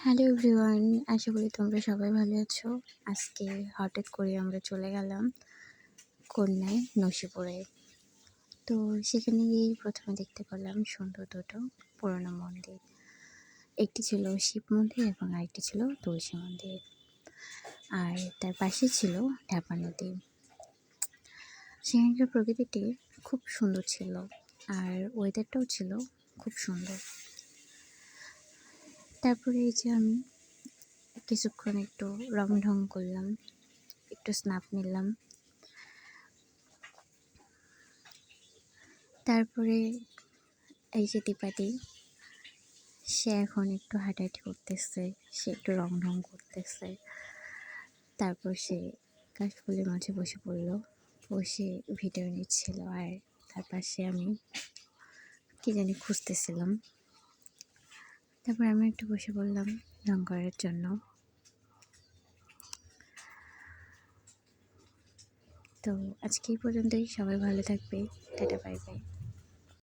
Hello everyone, আশা করি তোমরা সবাই ভালো আছো। আজকে হঠাৎ করে আমরা চলে গেলাম কন্যায় নসিপুরে। তো সেখানে গিয়েই প্রথমে দেখতে পেলাম সুন্দর দুটো পুরনো মন্দির। একটি ছিল শিব মন্দির এবং আরেকটি ছিল তুলসী মন্দির, আর তার পাশে ছিল ঢাপা নদী। সেখানকার প্রকৃতিটি খুব সুন্দর ছিল, আর ওয়েদারটাও ছিল খুব সুন্দর। তারপরে এই যে আমি কিছুক্ষণ একটু রং ঢং করলাম, একটু স্ন্যাপ নিলাম। তারপরে এই যে দীপাদি, সে এখন একটু হাঁটাহাঁটি করতেছে, সে একটু রং ঢং করতেছে। তারপর সে কাশফুলের মাঝে বসে পড়লো, বসে ভিডিও নিচ্ছিল। আর তার পাশে আমি কি জানি খুঁজতেছিলাম। তারপর আমি একটু বসে পড়লাম রং করার জন্য। তো আজকে এই পর্যন্তই, সবাই ভালো থাকবে, টাটা বাই বাই।